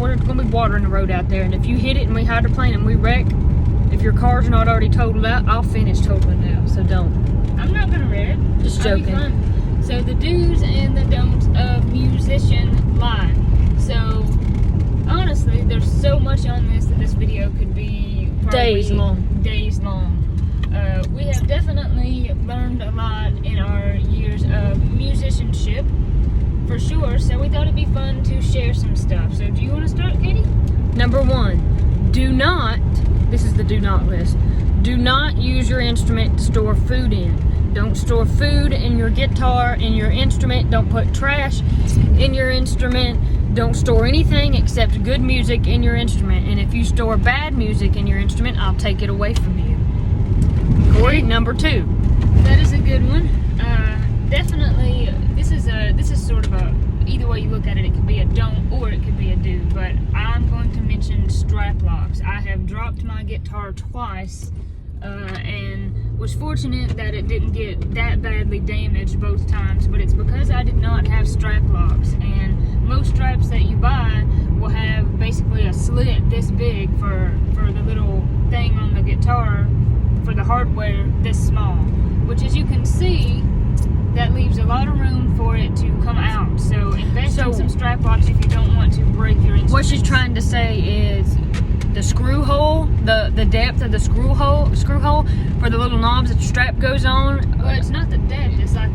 we're going to be water in the road out there, and if you hit it and we hydroplane and we wreck, if your car's not already totaled out, I'll finish totaling it out, so don't. I'm not gonna wreck. Just joking. Fun. So the do's and the don'ts of musician life. So honestly, there's so much on this that this video could be Days long. We have definitely learned a lot in our years of musicianship, for sure. So we thought it'd be fun to share some stuff. So do you want to start, Katie? Number 1, do not, this is the do not list, do not use your instrument to store food in. Don't store food in your guitar, in your instrument. Don't put trash in your instrument. Don't store anything except good music in your instrument. And if you store bad music in your instrument, I'll take it away from you. Corey, number 2. That is a good one. Definitely, this is sort of a, either way you look at it, it could be a don't or it could be a do. But I'm going to mention strap locks. I have dropped my guitar twice. And was fortunate that it didn't get that badly damaged both times, but it's because I did not have strap locks. And most straps that you buy will have basically a slit this big for the little thing on the guitar, for the hardware this small, which, as you can see, that leaves a lot of room for it to come out. So invest in some strap locks if you don't want to break your instrument. What she's trying to say is the screw hole, the depth of the screw hole for the little knobs that the strap goes on. Well, it's not the depth, it's like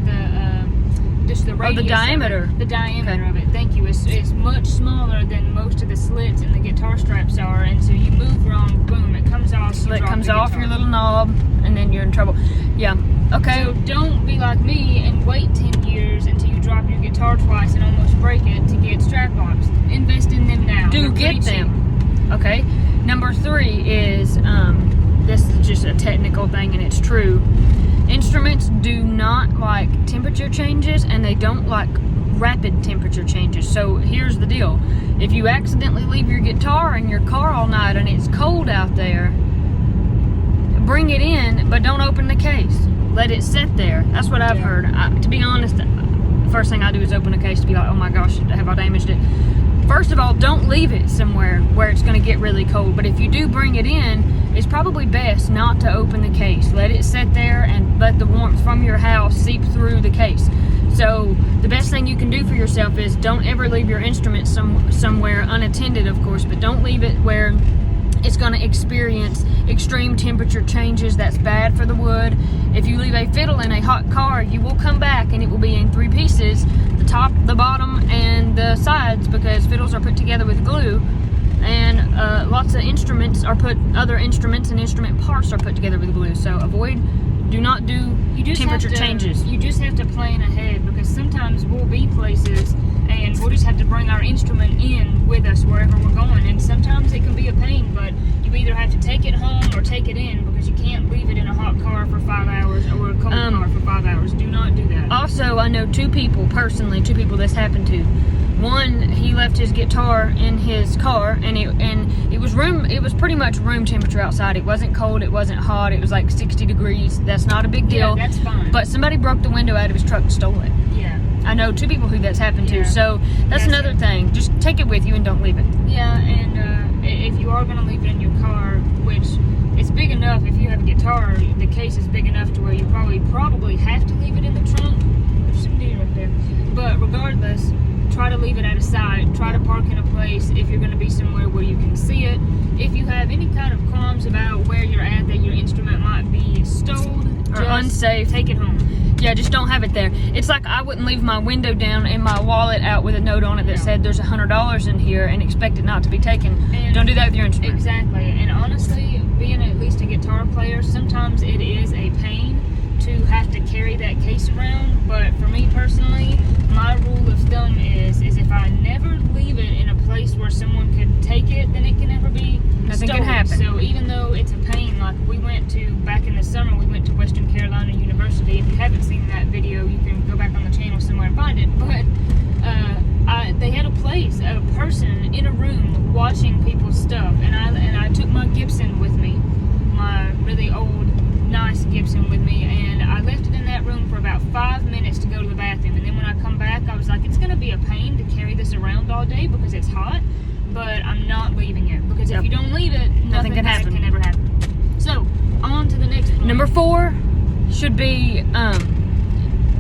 just the radius. Oh, the diameter. The diameter of it. Thank you. It's much smaller than most of the slits in the guitar straps are, and so you move wrong, boom, it comes off. Slit comes off your little knob, and then you're in trouble. Yeah. Okay. So don't be like me and wait 10 years until you drop your guitar twice and almost break it to get strap locks. Invest in them now. Do get them. Okay. Number 3 is, this is just a technical thing and it's true. Instruments do not like temperature changes, and they don't like rapid temperature changes. So here's the deal. If you accidentally leave your guitar in your car all night and it's cold out there, bring it in, but don't open the case. Let it sit there. That's what I've heard. To be honest, first thing I do is open a case to be like, oh my gosh, have I damaged it? First of all, don't leave it somewhere where it's going to get really cold. But if you do bring it in, it's probably best not to open the case. Let it sit there and let the warmth from your house seep through the case. So the best thing you can do for yourself is don't ever leave your instrument somewhere unattended, of course, but don't leave it where it's going to experience extreme temperature changes. That's bad for the wood. If you leave a fiddle in a hot car, you will come back and it will be in 3 pieces, the top, the bottom, and the sides, because fiddles are put together with glue, and lots of instruments are other instruments and instrument parts are put together with glue. So do not do temperature changes. You just have to plan ahead, because sometimes we'll be places and we'll just have to bring our instrument in with us wherever we're going, and sometimes it can be a pain, but you either have to take it home or take it in, because you can't leave it in a hot car for 5 hours or a cold car for 5 hours. Do not do that. Also, I know 2 people this happened to. One, he left his guitar in his car, and it was pretty much room temperature outside. It wasn't cold, it wasn't hot, it was like 60 degrees. That's not a big deal. Yeah, that's fine. But somebody broke the window out of his truck and stole it. Yeah. I know 2 people who that's happened to. So that's another thing. Just take it with you and don't leave it. Yeah, and if you are going to leave it in your car, which it's big enough, if you have a guitar, the case is big enough to where you probably have to leave it in the trunk. There's some deer right there. But regardless, try to leave it at a side. Try to park in a place if you're going to be somewhere where you can see it. If you have any kind of qualms about where you're at, that your instrument might be stolen or unsafe, take it home. Yeah, just don't have it there. It's like I wouldn't leave my window down and my wallet out with a note on it that said there's $100 in here and expect it not to be taken. And don't do that with your instrument. Exactly. And honestly, being at least a guitar player, sometimes it is a pain to have to carry that case around. But for me personally, my rule of thumb is if I never leave it in a place where someone could take it, then it can never be Nothing stolen. can happen. So even though it's a pain, like back in the summer, we went to Western Carolina University. If you haven't seen that video, you can go back on the channel somewhere and find it. But they had a person in a room watching people's stuff, and I took my Gibson with me, my really old, nice Gibson with me, and I left it in that room for about 5 minutes to go to the bathroom. And then when I come back, I was like, it's going to be a pain to carry this around all day because it's hot. but I'm not leaving it, because if you don't leave it, nothing can bad happen. can ever happen. So, on to the next one. Number 4 should be,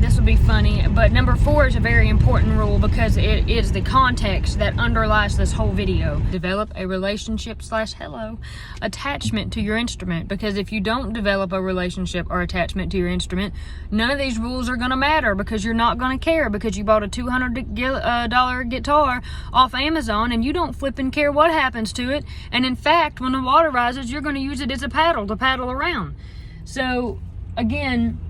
this will be funny, but number 4 is a very important rule because it is the context that underlies this whole video. Develop a relationship / attachment to your instrument, because if you don't develop a relationship or attachment to your instrument, none of these rules are going to matter, because you're not going to care, because you bought a $200 guitar off Amazon and you don't flipping care what happens to it. And in fact, when the water rises, you're going to use it as a paddle to paddle around. So again,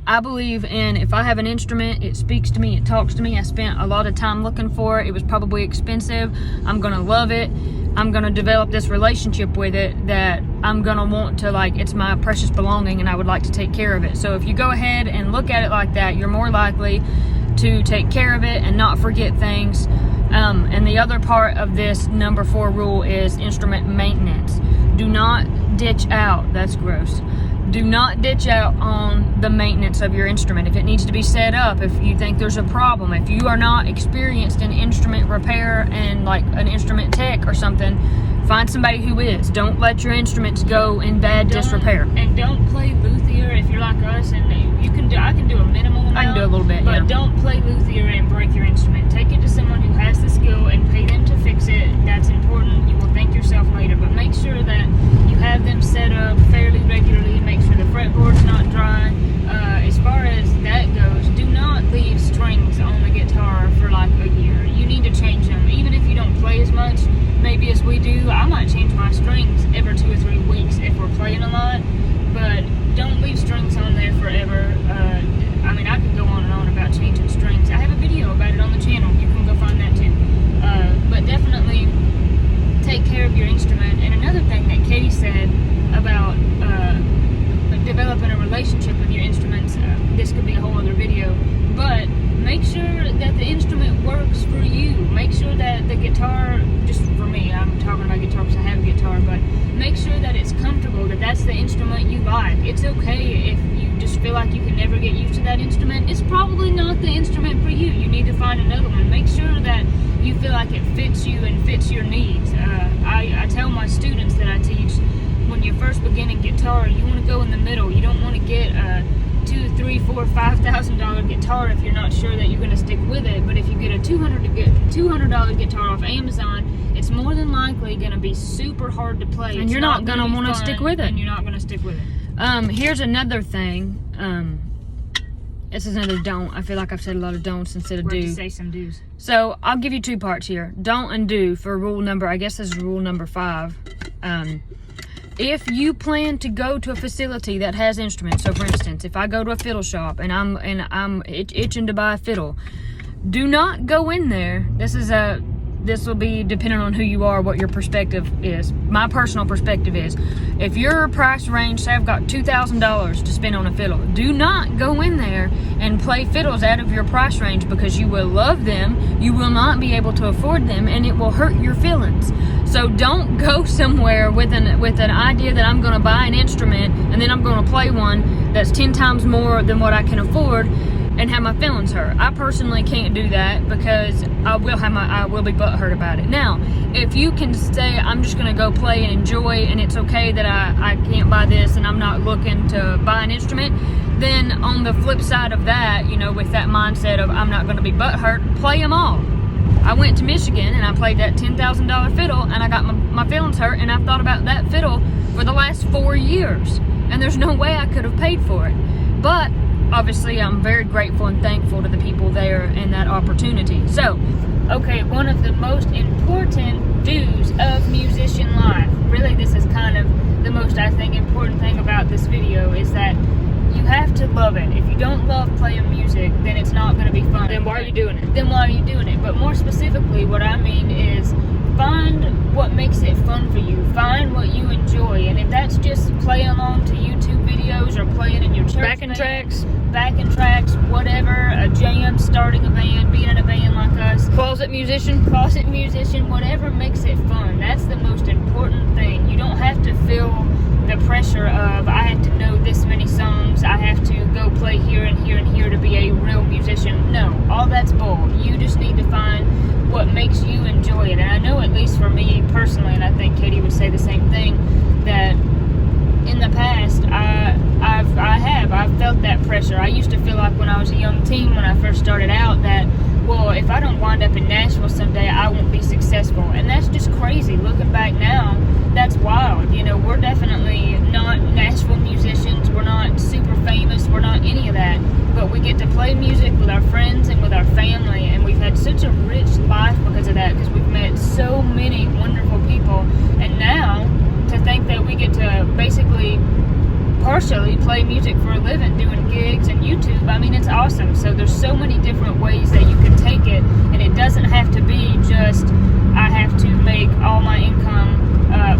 I believe in, if I have an instrument, it speaks to me, it talks to me. I spent a lot of time looking for it. It was probably expensive. I'm going to love it. I'm going to develop this relationship with it that I'm going to want to, like, it's my precious belonging and I would like to take care of it. So if you go ahead and look at it like that, you're more likely to take care of it and not forget things. And the other part of this number 4 rule is instrument maintenance. Do not ditch out. That's gross. Do not ditch out on the maintenance of your instrument. If it needs to be set up, if you think there's a problem, if you are not experienced in instrument repair and like an instrument tech or something, find somebody who is. Don't let your instruments go in bad disrepair. And don't play luthier if you're like us, and I can do a minimal amount. I can do a little bit, but don't play luthier and break your instrument. Take it to someone who has the skill and pay them to fix it. That's important. You will thank yourself later, but make sure that you have them set up fairly regularly. Make sure the fretboard's not dry. As far as that goes, do not leave strings on the guitar for like a year. You need to change them. Even if you don't play as much, maybe as we do, I might change my strings every 2 or 3 weeks if we're playing a lot, but don't leave strings on there forever. I mean, I could go on and on about changing strings. I have a video about it on the channel. You can go find that too. But definitely take care of your instrument. And another thing that Katie said about developing a relationship with your instruments, this could be a whole other video, but make sure that the instrument works for you. Make sure that the guitar, just for me, I'm talking about guitar because I have a guitar, but make sure that it's comfortable, that that's the instrument you like. It's okay if you just feel like you can never get used to that instrument. It's probably not the instrument for you. You need to find another one. Make sure that you feel like it fits you and fits your needs. I tell my students that I teach, when you're first beginning guitar, you want to go in the middle. You don't want to get a $2,000, $3,000, $4,000, $5,000 guitar if you're not sure that you're going to stick with it. But if you get a $200 guitar off Amazon, it's more than likely going to be super hard to play. And you're not going to want to stick with it. And you're not going to stick with it. Here's another thing. This is another don't. I feel like I've said a lot of don'ts instead of We're do. to say some do's. So I'll give you 2 parts here. Don't and do for rule number, I guess this is rule number 5. If you plan to go to a facility that has instruments, so for instance, if I go to a fiddle shop and I'm itching to buy a fiddle, do not go in there. This will be depending on who you are, what your perspective is. My personal perspective is, if your price range, say I've got $2,000 to spend on a fiddle, do not go in there and play fiddles out of your price range, because you will love them, you will not be able to afford them, and it will hurt your feelings. So don't go somewhere with an idea that I'm going to buy an instrument and then I'm going to play one that's 10 times more than what I can afford and have my feelings hurt. I personally can't do that, because I will be butthurt about it. Now, if you can say, I'm just going to go play and enjoy, and it's okay that I can't buy this and I'm not looking to buy an instrument, then on the flip side of that, you know, with that mindset of I'm not going to be butthurt, play them all. I went to Michigan and I played that $10,000 fiddle and I got my feelings hurt, and I've thought about that fiddle for the last 4 years, and there's no way I could have paid for it. But obviously I'm very grateful and thankful to the people there and that opportunity. So, okay, one of the most important do's of musician life, really this is kind of the most, I think, important thing about this video, is that you have to love it. If you don't love playing music, then it's not going to be fun. then why are you doing it? Then why are you doing it? But more specifically, what I mean is, find what makes it fun for you. Find what you enjoy. And if that's just playing along to YouTube videos or playing in your church Backing tracks, whatever, a jam, starting a band, being in a band like us, closet musician, whatever makes it fun. That's the most important thing. You don't have to feel the pressure of, I have to know this many songs, I have to go play here and here and here to be a real musician. No, all that's bull. You just need to find what makes you enjoy it. And I know at least pressure. I used to feel like when I was a young teen, when I first started out, that, well, if I don't wind up in Nashville someday, I won't be successful. And that's just crazy. Looking back now, that's wild. You know, we're definitely not Nashville musicians. We're not super famous. We're not any of that. But we get to play music with our friends and with our family. And we've had such a rich life because of that, because we've met so many wonderful people. And now, to think that we get to basically partially play music for a living, doing gigs and YouTube, I mean, it's awesome. So there's so many different ways that you can take it, and it doesn't have to be just, I have to make all my income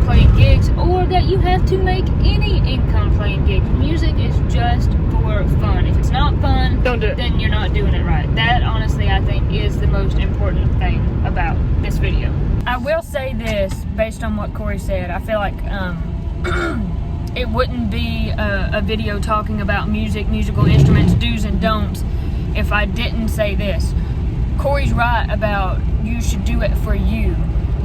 playing gigs, or that you have to make any income playing gigs. Music is just for fun. If it's not fun, Don't do it. then you're not doing it right. That, honestly, I think is the most important thing about this video. I will say this, based on what Corey said, I feel like it wouldn't be a video talking about music, musical instruments, do's and don'ts, if I didn't say this. Corey's right about you should do it for you.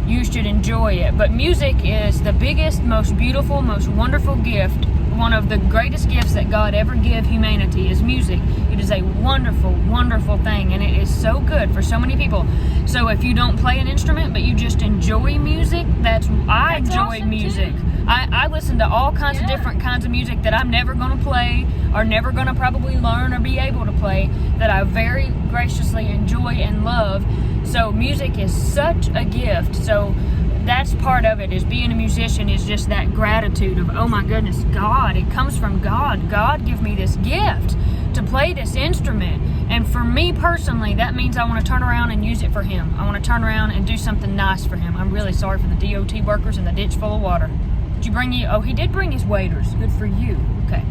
You should enjoy it. But music is the biggest, most beautiful, most wonderful gift. One of the greatest gifts that God ever gave humanity is music. It is a wonderful, wonderful thing, and it is so good for so many people. So if you don't play an instrument, but you just enjoy music, I enjoy awesome music. too. I listen to all kinds of different kinds of music that I'm never going to play, or never going to probably learn or be able to play, that I very graciously enjoy and love. So music is such a gift. So that's part of it, is being a musician, is just that gratitude of, oh my goodness, God, it comes from God. God give me this gift to play this instrument. And for me personally, that means I want to turn around and use it for Him. I want to turn around and do something nice for Him. I'm really sorry for the DOT workers in the ditch full of water. Did you bring oh, he did bring his waders. Good for you. Okay.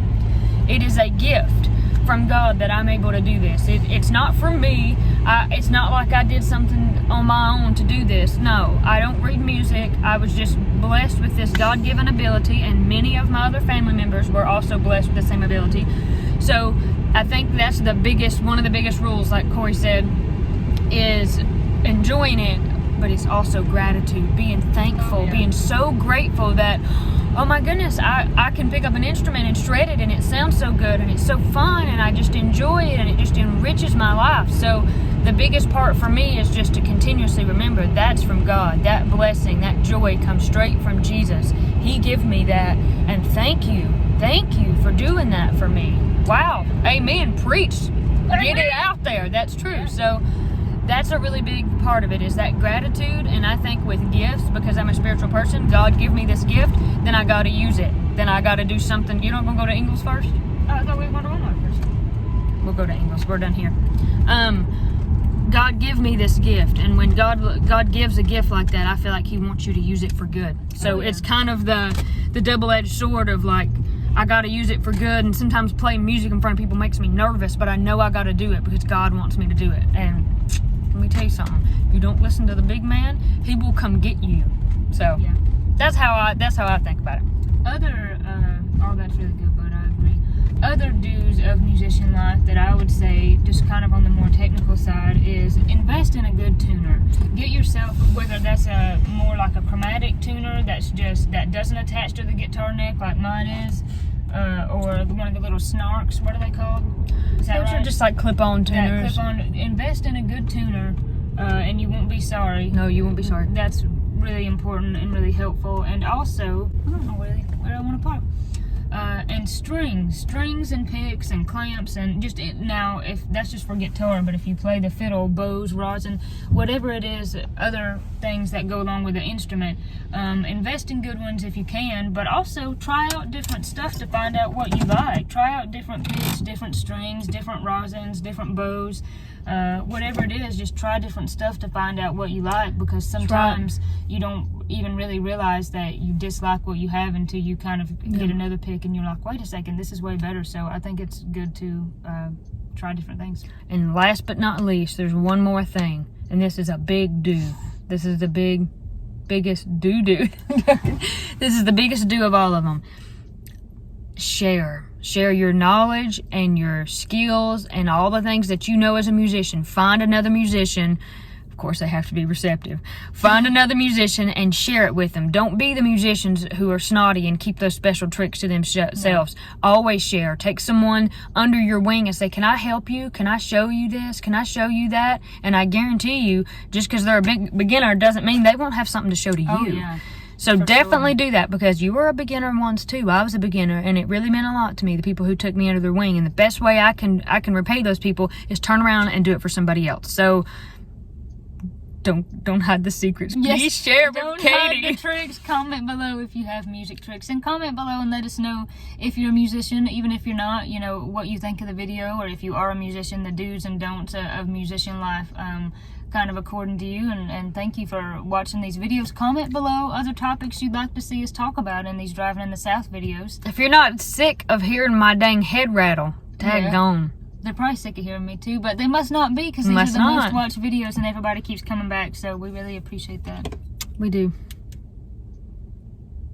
It is a gift from God that I'm able to do this. It's not from me. It's not like I did something on my own to do this. No, I don't read music. I was just blessed with this God-given ability, and many of my other family members were also blessed with the same ability. So I think that's one of the biggest rules, like Corey said, is enjoying it, but it's also gratitude, being thankful, being so grateful that, oh my goodness, I can pick up an instrument and shred it, and it sounds so good, and it's so fun, and I just enjoy it, and it just enriches my life. So the biggest part for me is just to continuously remember that's from God. That blessing, that joy comes straight from Jesus. He gave me that, and thank you for doing that for me. Wow, amen, preach, get it out there. That's true. So that's a really big part of it, is that gratitude. And I think with gifts, because I'm a spiritual person, God give me this gift, then I got to use it. Then I got to do something. You're not going to go to Ingles first? I thought we were going to Walmart first. We'll go to Ingles. We're done here. God give me this gift, and when God gives a gift like that, I feel like He wants you to use it for good. So it's kind of the double-edged sword of, like, I got to use it for good, and sometimes playing music in front of people makes me nervous, but I know I got to do it because God wants me to do it. And let me tell you something, you don't listen to the big man, He will come get you. So Yeah. that's how I think about it. That's really good, but I agree. Other dues of musician life that I would say, just kind of on the more technical side, is invest in a good tuner. Get yourself, whether that's more like a chromatic tuner that doesn't attach to the guitar neck like mine is, or one of the little snarks. What are they called? Is that Those are right? just like clip-on tuners. Invest in a good tuner, and you won't be sorry. No, you won't be sorry. That's really important and really helpful. And also, I don't know where I want to put. And strings and picks and clamps, and just now, if that's just for guitar, but if you play the fiddle, bows, rosin, whatever it is, other things that go along with the instrument, invest in good ones if you can, but also try out different stuff to find out what you like. Try out different picks, different strings, different rosins, different bows, whatever it is, just try different stuff to find out what you like, because sometimes you don't even really realize that you dislike what you have until you kind of get another pick and you're like, wait a second, this is way better. So I think it's good to try different things. And last but not least, there's one more thing, and this is a big do. This is the biggest do. This is the biggest do of all of them. Share your knowledge and your skills and all the things that you know as a musician. Find another musician, course, they have to be receptive. Find another musician and share it with them. Don't be the musicians who are snotty and keep those special tricks to themselves. Always share. Take someone under your wing and say, can I help you? Can I show you this? Can I show you that? And I guarantee you, just because they're a big beginner doesn't mean they won't have something to show to you. Oh, yeah. So definitely do that, because you were a beginner once too. I was a beginner, and it really meant a lot to me, the people who took me under their wing. And the best way I can repay those people is turn around and do it for somebody else. So don't hide the secrets. Please share with Katie. Don't hide the tricks. Comment below if you have music tricks, and comment below and let us know if you're a musician, even if you're not, you know, what you think of the video, or if you are a musician, the do's and don'ts of musician life. Kind of according to you, and thank you for watching these videos. Comment below other topics you'd like to see us talk about in these Driving in the South videos. If you're not sick of hearing my dang head rattle, tag on. They're probably sick of hearing me too, but they must not be, because these are the most watched videos and everybody keeps coming back, so we really appreciate that. We do.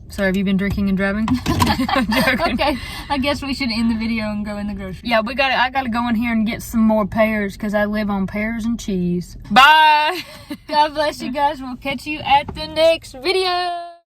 Sorry, have you been drinking and driving? I'm joking. Okay, I guess we should end the video and go in the grocery. Yeah, I gotta go in here and get some more pears, because I live on pears and cheese. Bye! God bless you guys. We'll catch you at the next video.